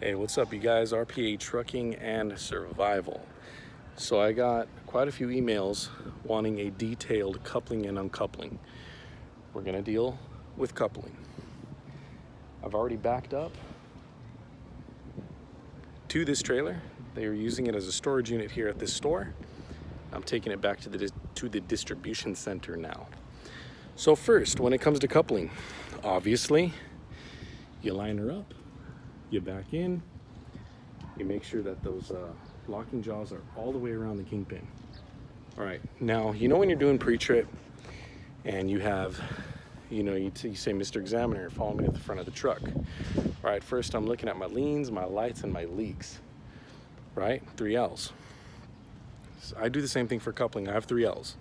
Hey, what's up, you guys? RPA Trucking and Survival. So I got quite a few emails wanting a detailed coupling and uncoupling. We're gonna deal with coupling. I've already backed up to this trailer. They are using it as a storage unit here at this store. I'm taking it back to the distribution center now. So first, when it comes to coupling, obviously, you line her up, you back in, you make sure that those locking jaws are all the way around the kingpin. All right, now, when you're doing pre-trip and you have, you say, Mr. Examiner, follow me to the front of the truck. All right, first I'm looking at my leans, my lights, and my leaks, right? 3 L's. So I do the same thing for coupling. I have 3 L's.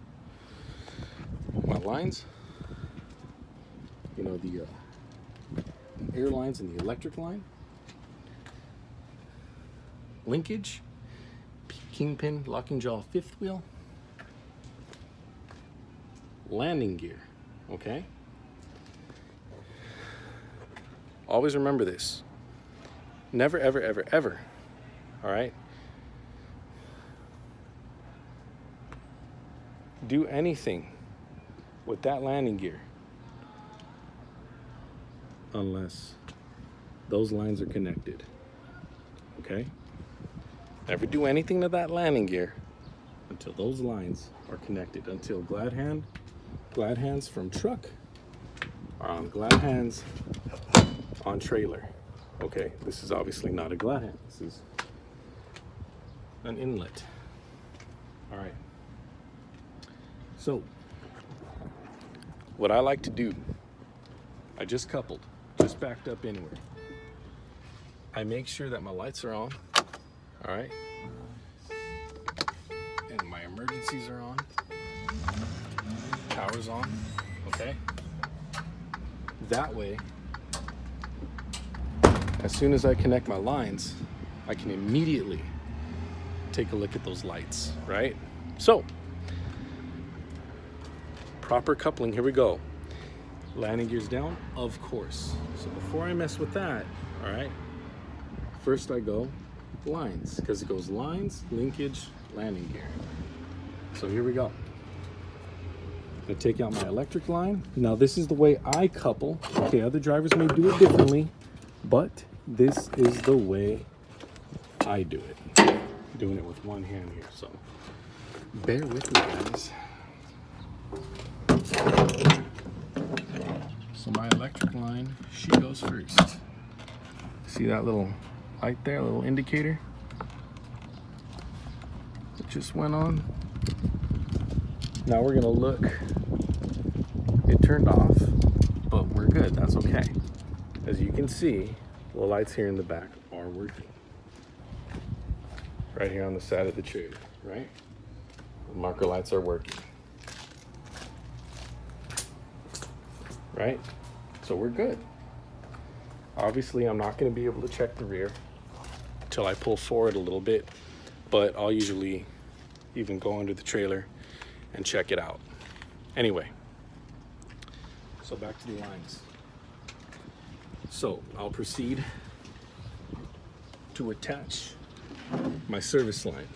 My lines, the air lines and the electric line. Linkage, kingpin, locking jaw, fifth wheel, landing gear, okay? Always remember this. Never, ever, ever, ever, all right? Do anything with that landing gear unless those lines are connected, okay? Never do anything to that landing gear until those lines are connected, until glad hands from truck are on glad hands on trailer. Okay, this is obviously not a glad hand. This is an inlet. All right. So, what I like to do, I just coupled, just backed up anywhere. I make sure that my lights are on. All right, and my emergencies are on, power's on, okay? That way, as soon as I connect my lines, I can immediately take a look at those lights, right? So, proper coupling, here we go. Landing gears down, of course. So before I mess with that, all right, first I go lines, because it goes lines, linkage, landing gear. So here we go. I'm gonna take out my electric line. Now this is the way I couple. Okay, other drivers may do it differently, but this is the way I do it. I'm doing it with one hand here, so bear with me, guys. So my electric line, she goes first. See that little light there, a little indicator? It just went on. Now we're gonna look. It turned off, but we're good, that's okay. As you can see, the lights here in the back are working. Right here on the side of the trailer, right? The marker lights are working. Right? So we're good. Obviously, I'm not gonna be able to check the rear until I pull forward a little bit, but I'll usually even go under the trailer and check it out. Anyway, so back to the lines. So I'll proceed to attach my service line.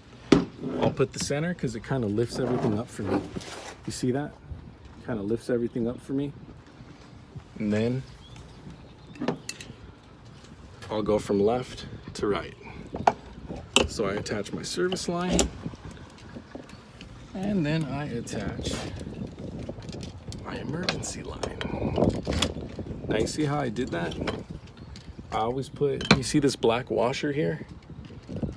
I'll put the center because it kind of lifts everything up for me. You see that? Kind of lifts everything up for me. And then I'll go from left to right. So I attach my service line, and then I attach my emergency line. Now you see how I did that? I always you see this black washer here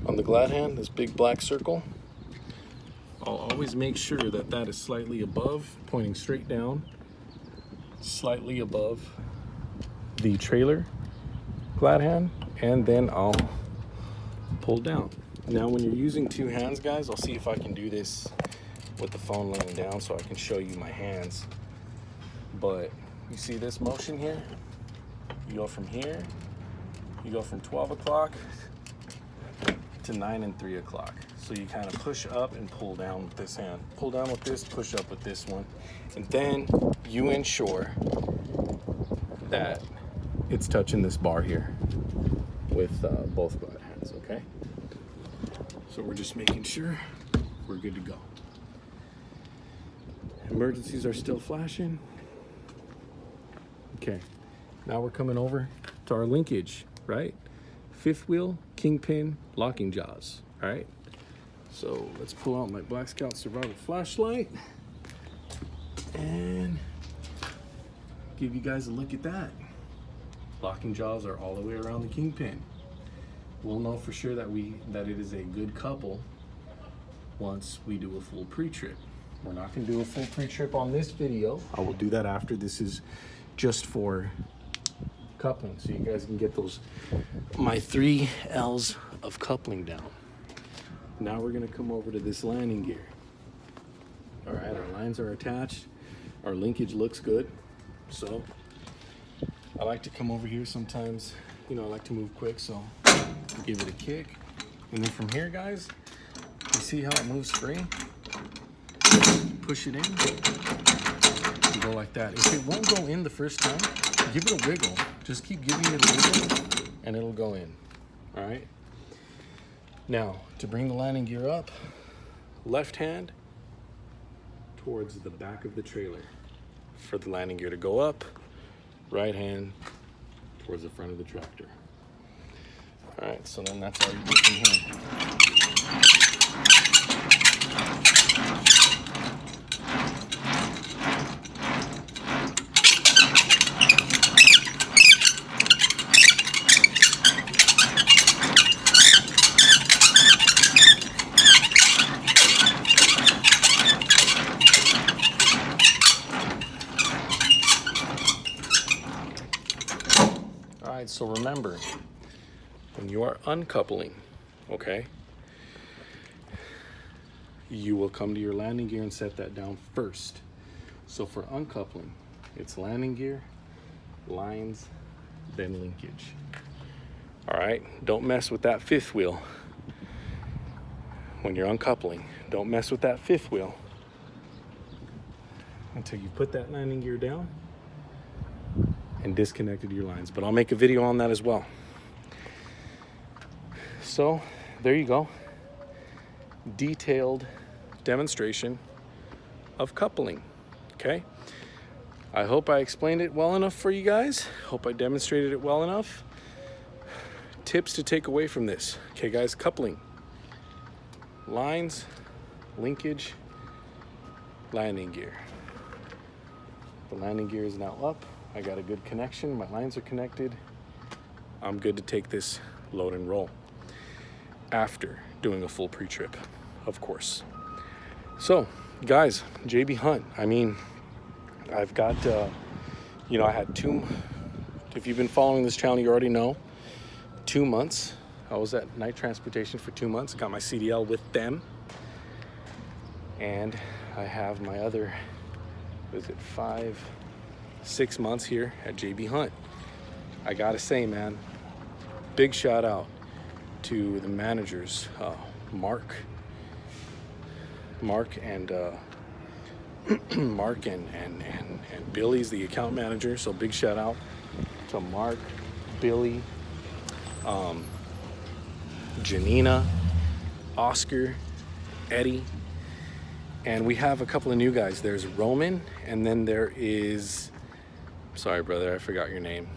on the glad hand, this big black circle? I'll always make sure that that is slightly above, pointing straight down, slightly above the trailer glad hand, and then I'll pull down. Now when you're using 2 hands, guys, I'll see if I can do this with the phone laying down so I can show you my hands. But you see this motion here? You go from here, you go from 12 o'clock to 9 and 3 o'clock. So you kind of push up and pull down with this hand. Pull down with this, push up with this one. And then you ensure that it's touching this bar here. with both butt hands, okay? So we're just making sure we're good to go. Emergencies are still flashing. Okay, now we're coming over to our linkage, right? Fifth wheel, kingpin, locking jaws, all right? So let's pull out my Black Scout Survival flashlight and give you guys a look at that. Locking jaws are all the way around the kingpin. We'll know for sure that it is a good couple once we do a full pre-trip. We're not gonna do a full pre-trip on this video. I will do that after. This is just for coupling, so you guys can get my 3 L's of coupling down. Now we're gonna come over to this landing gear. All right, our lines are attached. Our linkage looks good. So I like to come over here sometimes, you know, I like to move quick, so give it a kick. And then from here, guys, you see how it moves free? Push it in, and go like that. If it won't go in the first time, give it a wiggle. Just keep giving it a wiggle and it'll go in, all right? Now, to bring the landing gear up, left hand towards the back of the trailer. For the landing gear to go up, right hand towards the front of the tractor. All right, so then that's all you do from here. All right, so remember, when you are uncoupling, okay, you will come to your landing gear and set that down first. So for uncoupling, it's landing gear, lines, then linkage. All right, don't mess with that fifth wheel. When you're uncoupling, don't mess with that fifth wheel until you put that landing gear down and disconnected your lines. But I'll make a video on that as well. So there you go. Detailed demonstration of coupling, okay? I hope I explained it well enough for you guys. Hope I demonstrated it well enough. Tips to take away from this. Okay, guys, coupling. Lines, linkage, landing gear. The landing gear is now up. I got a good connection. My lines are connected. I'm good to take this load and roll after doing a full pre-trip, of course. So, guys, JB Hunt. I mean, I've got, you know, I had if you've been following this channel, you already know, 2 months. I was at Night Transportation for 2 months. Got my CDL with them. And I have my other, was it 6 months here at JB Hunt. I gotta say, man, big shout out to the managers, Mark and Mark and Billy's the account manager. So big shout out to Mark, Billy, Janina, Oscar, Eddie, and we have a couple of new guys. There's Roman, and then there is, sorry brother, I forgot your name,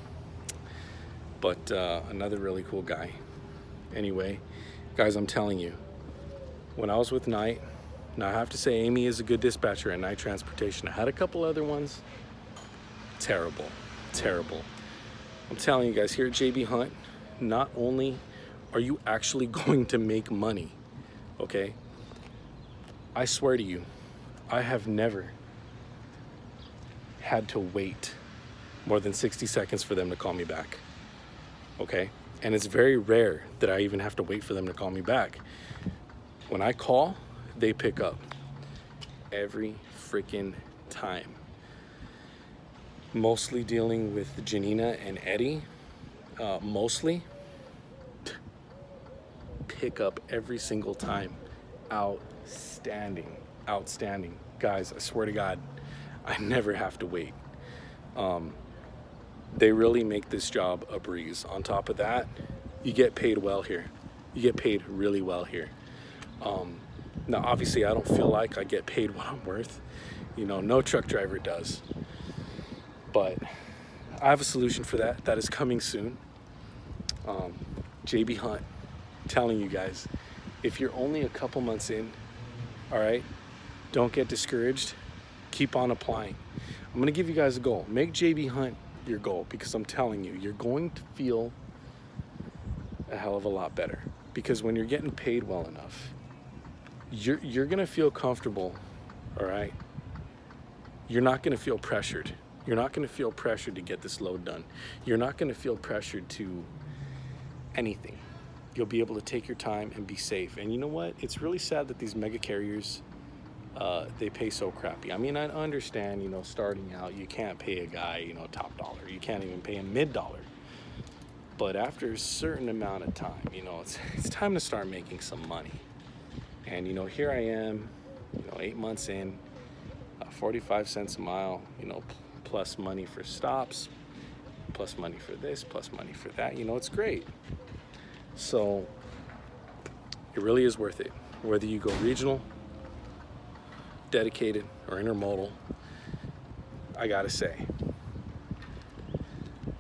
but another really cool guy. Anyway, guys, I'm telling you, when I was with Night, now I have to say Amy is a good dispatcher at Night Transportation. I had a couple other ones, terrible. I'm telling you guys, here at JB Hunt, not only are you actually going to make money, okay? I swear to you, I have never had to wait more than 60 seconds for them to call me back, okay? And it's very rare that I even have to wait for them to call me back. When I call, they pick up every freaking time. Mostly dealing with Janina and Eddie, mostly. Pick up every single time. Outstanding. Guys, I swear to God, I never have to wait. They really make this job a breeze. On top of that, you get paid well here. You get paid really well here. Now, obviously, I don't feel like I get paid what I'm worth. You know, no truck driver does. But I have a solution for that. That is coming soon. JB Hunt, telling you guys, if you're only a couple months in, all right, don't get discouraged. Keep on applying. I'm gonna give you guys a goal. Make JB Hunt your goal, because I'm telling you, you're going to feel a hell of a lot better. Because when you're getting paid well enough, you're gonna feel comfortable, all right? You're not gonna feel pressured. You're not gonna feel pressured to get this load done. You're not gonna feel pressured to anything. You'll be able to take your time and be safe. And you know what? It's really sad that these mega carriers, they pay so crappy. I mean, I understand, you know, starting out, you can't pay a guy, you know, top dollar. You can't even pay him mid-dollar. But after a certain amount of time, you know, it's time to start making some money. And, you know, here I am, you know, 8 months in, 45 cents a mile, you know, plus money for stops, plus money for this, plus money for that. You know, it's great. So it really is worth it. Whether you go regional, dedicated, or intermodal, I gotta say,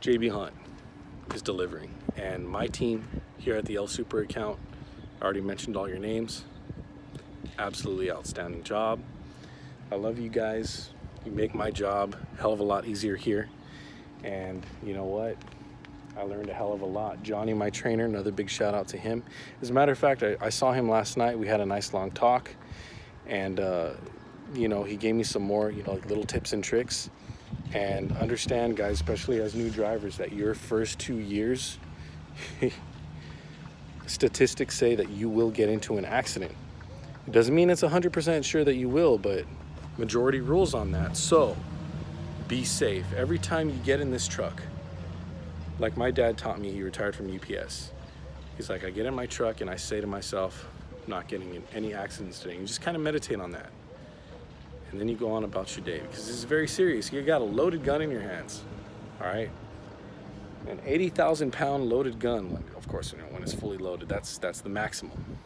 JB Hunt is delivering. And my team here at the El Super account, I already mentioned all your names. Absolutely outstanding job. I love you guys. You make my job a hell of a lot easier here. And you know what? I learned a hell of a lot. Johnny, my trainer, another big shout out to him. As a matter of fact, I saw him last night. We had a nice long talk. And, you know, he gave me some more, you know, like little tips and tricks. And understand, guys, especially as new drivers, that your first 2 years, statistics say that you will get into an accident. It doesn't mean it's 100% sure that you will, but majority rules on that. So be safe. Every time you get in this truck, like my dad taught me, he retired from UPS. He's like, I get in my truck and I say to myself, I'm not getting in any accidents today. And you just kind of meditate on that. And then you go on about your day, because this is very serious. You got a loaded gun in your hands, all right? An 80,000 pound loaded gun, of course, you know, when it's fully loaded, that's the maximum.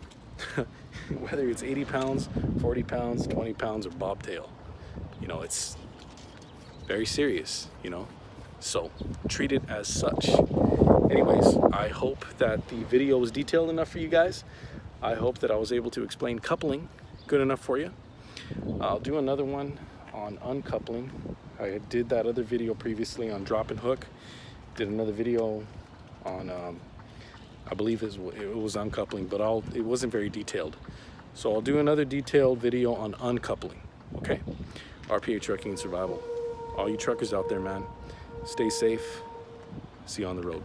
Whether it's 80 pounds, 40 pounds, 20 pounds, or bobtail, you know, it's very serious, you know? So treat it as such. Anyways, I hope that the video was detailed enough for you guys. I hope that I was able to explain coupling good enough for you. I'll do another one on uncoupling. I did that other video previously on drop and hook. Did another video on, I believe it was uncoupling, but it wasn't very detailed. So I'll do another detailed video on uncoupling, okay? RPA Trucking and Survival. All you truckers out there, man, stay safe. See you on the road.